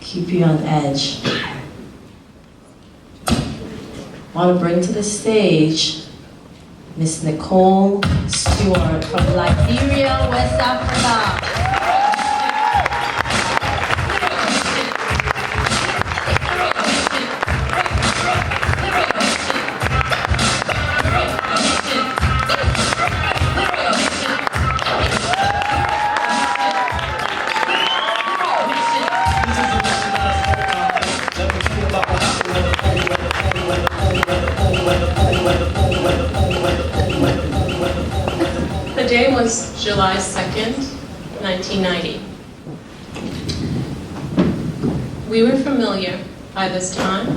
keep you on edge. I want to bring to the stage Miss Nicole Stewart from Liberia, West Africa. The day was July 2nd, 1990. We were familiar by this time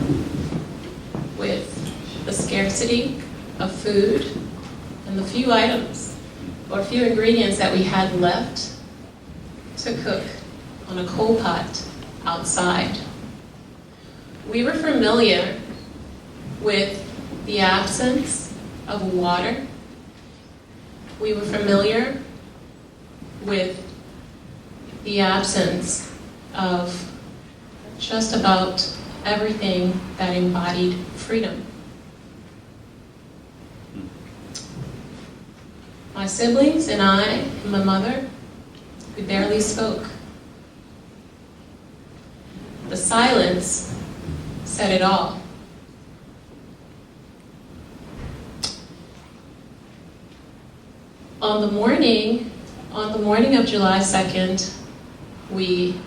with the scarcity of food and the few items or few ingredients that we had left to cook on a coal pot outside. We were familiar with the absence of water. We were familiar with the absence of just about everything that embodied freedom. My siblings and I, and my mother, we barely spoke. The silence said it all. On the morning of July 2nd, we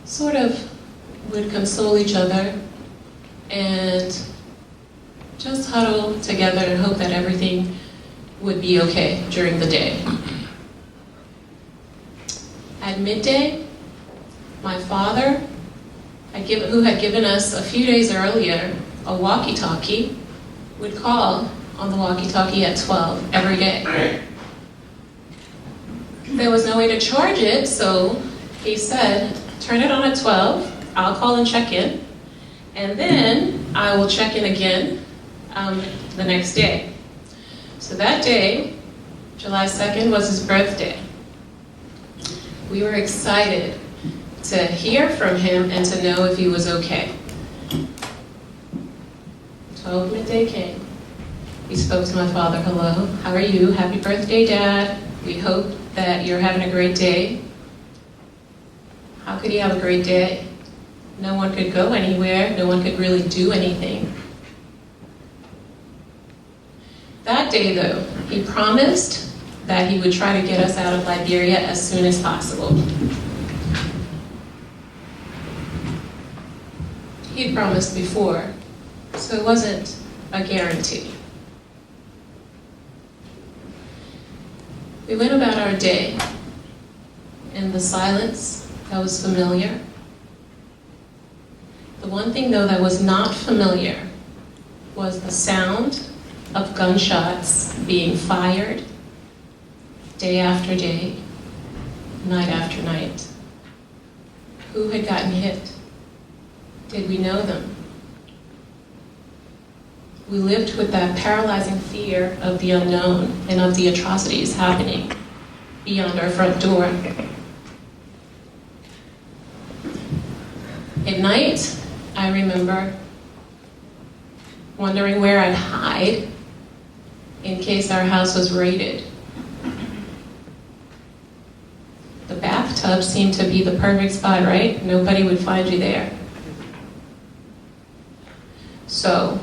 sort of would console each other and just huddle together and hope that everything would be okay during the day. At midday, my father, who had given us a few days earlier a walkie-talkie, would call on the walkie-talkie at 12 every day. There was no way to charge it, so he said, turn it on at 12, I'll call and check in, and then I will check in again the next day. So that day, July 2nd, was his birthday. We were excited to hear from him and to know if he was okay. 12 midday came. We spoke to my father. Hello, how are you? Happy birthday, Dad. We hope that you're having a great day. How could he have a great day? No one could go anywhere. No one could really do anything. That day, though, he promised that he would try to get us out of Liberia as soon as possible. He'd promised before, so it wasn't a guarantee. We went about our day in the silence that was familiar. The one thing, though, that was not familiar was the sound of gunshots being fired day after day, night after night. Who had gotten hit? Did we know them? We lived with that paralyzing fear of the unknown and of the atrocities happening beyond our front door. At night, I remember wondering where I'd hide in case our house was raided. The bathtub seemed to be the perfect spot, right? Nobody would find you there. So,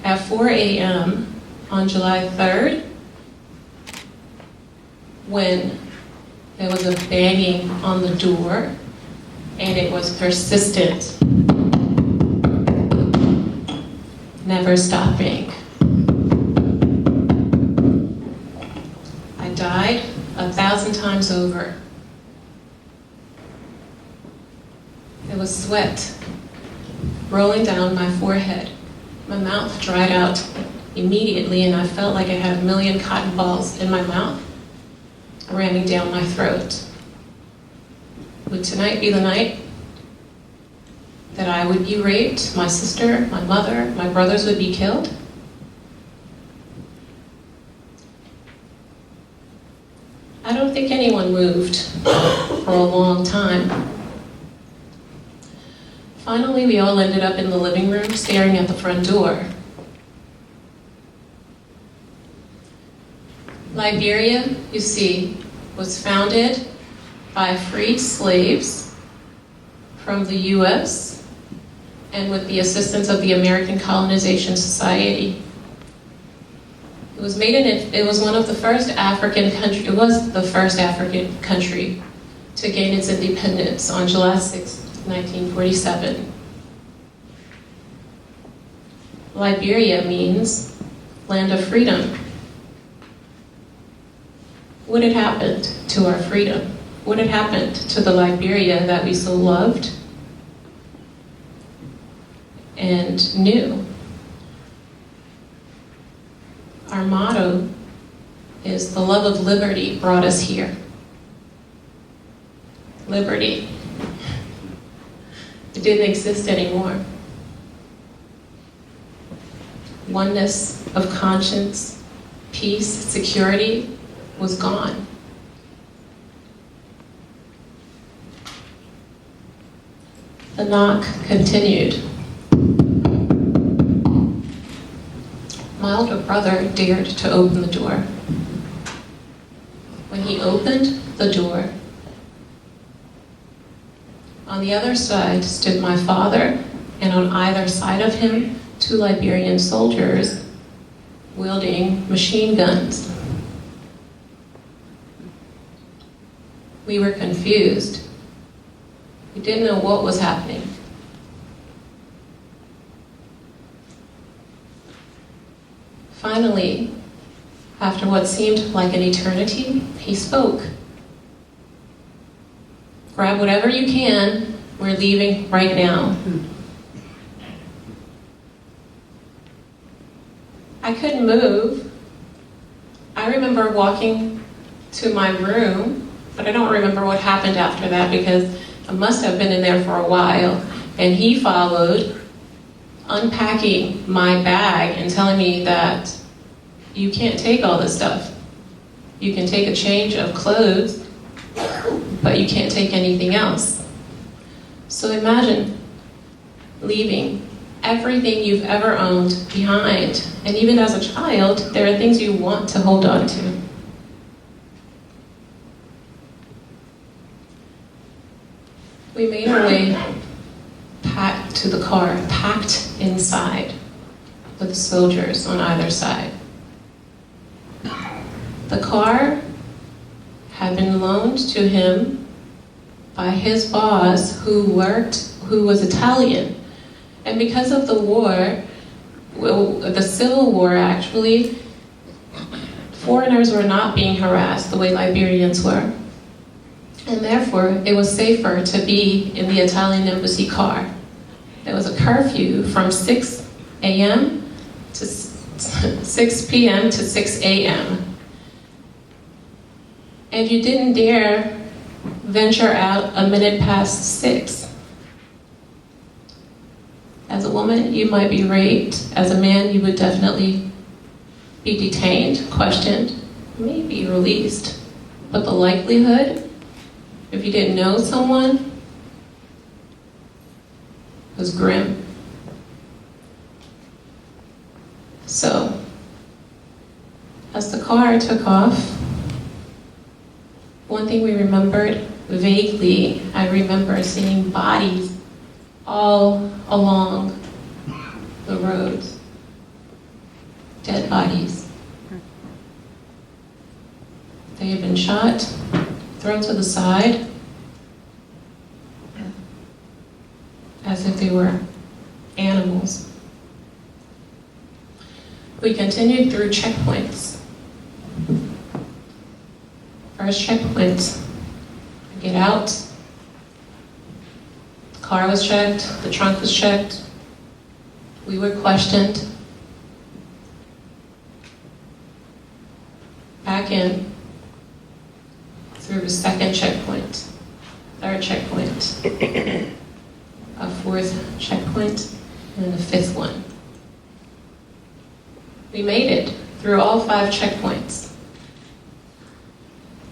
at 4 a.m. on July 3rd, when there was a banging on the door, and it was persistent, never stopping. I died 1,000 times over. There was sweat rolling down my forehead. My mouth dried out immediately, and I felt like I had a million cotton balls in my mouth, ramming down my throat. Would tonight be the night that I would be raped, my sister, my mother, my brothers would be killed? I don't think anyone moved for a long time. Finally, we all ended up in the living room staring at the front door. Liberia, you see, was founded by freed slaves from the US and with the assistance of the American Colonization Society. It was one of the first African country, it was the first African country to gain its independence on July 6, 1947. Liberia means land of freedom. What had happened to our freedom? What had happened to the Liberia that we so loved and knew? Our motto is the love of liberty brought us here. Liberty. It didn't exist anymore. Oneness of conscience, peace, security was gone. The knock continued. My older brother dared to open the door. When he opened the door, on the other side stood my father, and on either side of him, 2 Liberian soldiers wielding machine guns. We were confused. We didn't know what was happening. Finally, after what seemed like an eternity, he spoke. Grab whatever you can, we're leaving right now. I couldn't move. I remember walking to my room, but I don't remember what happened after that because I must have been in there for a while. And he followed, unpacking my bag and telling me that you can't take all this stuff. You can take a change of clothes, but you can't take anything else. So imagine leaving everything you've ever owned behind. And even as a child, there are things you want to hold on to. We made our way packed to the car, packed inside with soldiers on either side. The car had been loaned to him by his boss who was Italian. And because of the war, the Civil War actually, foreigners were not being harassed the way Liberians were. And therefore, it was safer to be in the Italian embassy car. There was a curfew from 6 a.m. to 6 p.m. to 6 a.m. And you didn't dare venture out a minute past 6. As a woman, you might be raped. As a man, you would definitely be detained, questioned, maybe released. But the likelihood, if you didn't know someone, was grim. So, as the car took off, one thing we remembered vaguely, I remember seeing bodies all along the roads. Dead bodies. They had been shot, thrown to the side, as if they were animals. We continued through checkpoints. First checkpoint, get out. The car was checked, the trunk was checked. We were questioned. Back in through the second checkpoint, third checkpoint, a fourth checkpoint, and the fifth one. We made it through all 5 checkpoints.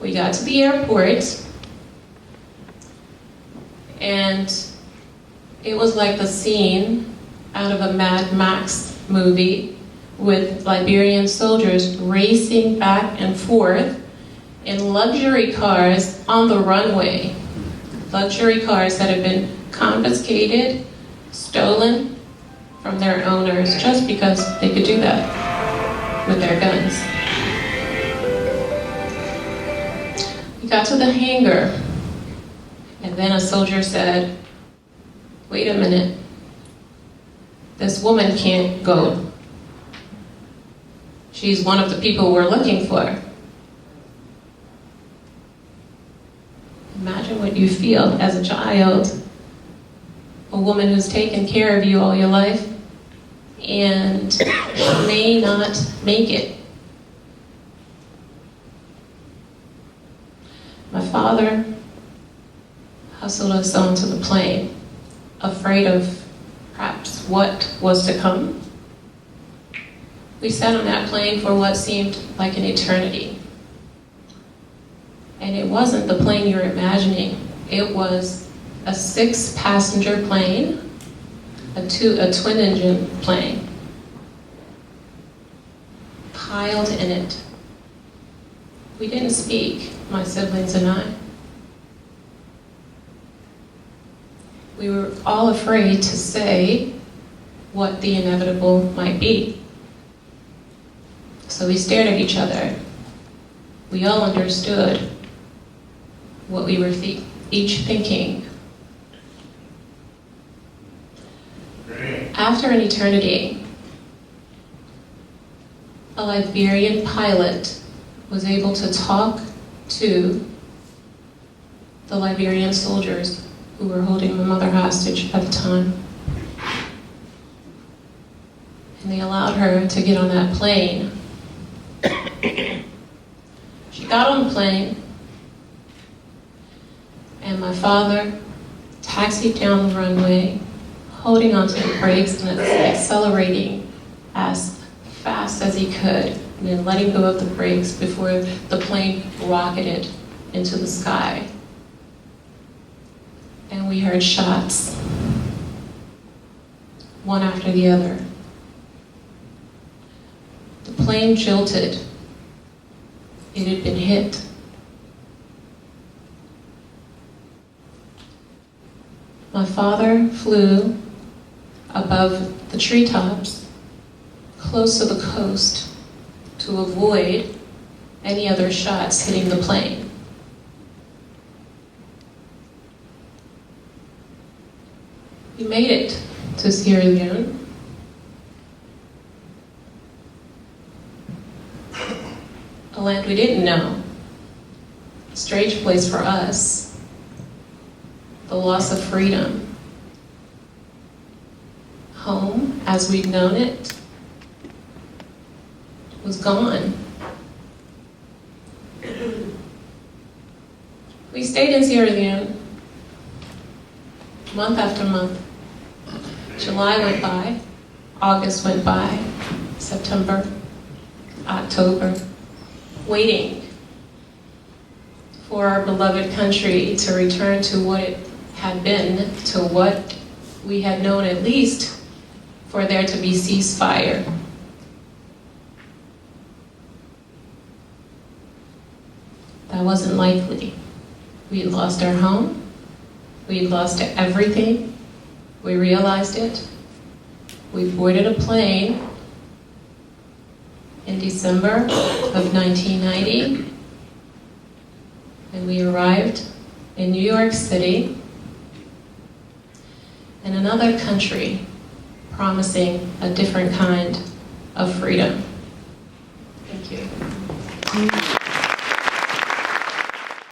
We got to the airport, and It was like the scene out of a Mad Max movie with Liberian soldiers racing back and forth in luxury cars on the runway. Luxury cars that had been confiscated, stolen from their owners just because they could do that with their guns. We got to the hangar, and then a soldier said, "Wait a minute, this woman can't go. She's one of the people we're looking for." Imagine what you feel as a child, a woman who's taken care of you all your life, and she may not make it. My father hustled us onto the plane, afraid of perhaps what was to come. We sat on that plane for what seemed like an eternity. And it wasn't the plane you're imagining. It was a 6-passenger plane, a twin-engine plane, piled in it. We didn't speak, my siblings and I. We were all afraid to say what the inevitable might be. So we stared at each other. We all understood what we were each thinking. After an eternity, a Liberian pilot was able to talk to the Liberian soldiers who were holding my mother hostage at the time. And they allowed her to get on that plane. She got on the plane, and my father taxied down the runway, holding onto the brakes and accelerating as fast as he could, and then letting go of the brakes before the plane rocketed into the sky. And we heard shots, one after the other. The plane jolted. It had been hit. My father flew above the treetops, close to the coast, to avoid any other shots hitting the plane. We made it to Sierra Leone. A land we didn't know. A strange place for us. The loss of freedom. Home, as we'd known it, was gone. We stayed in Sierra Leone month after month. July went by, August went by, September, October, waiting for our beloved country to return to what it had been, to what we had known, at least for there to be ceasefire. That wasn't likely. We had lost our home. We had lost everything. We realized it. We boarded a plane in December of 1990, and we arrived in New York City, in another country, promising a different kind of freedom. Thank you.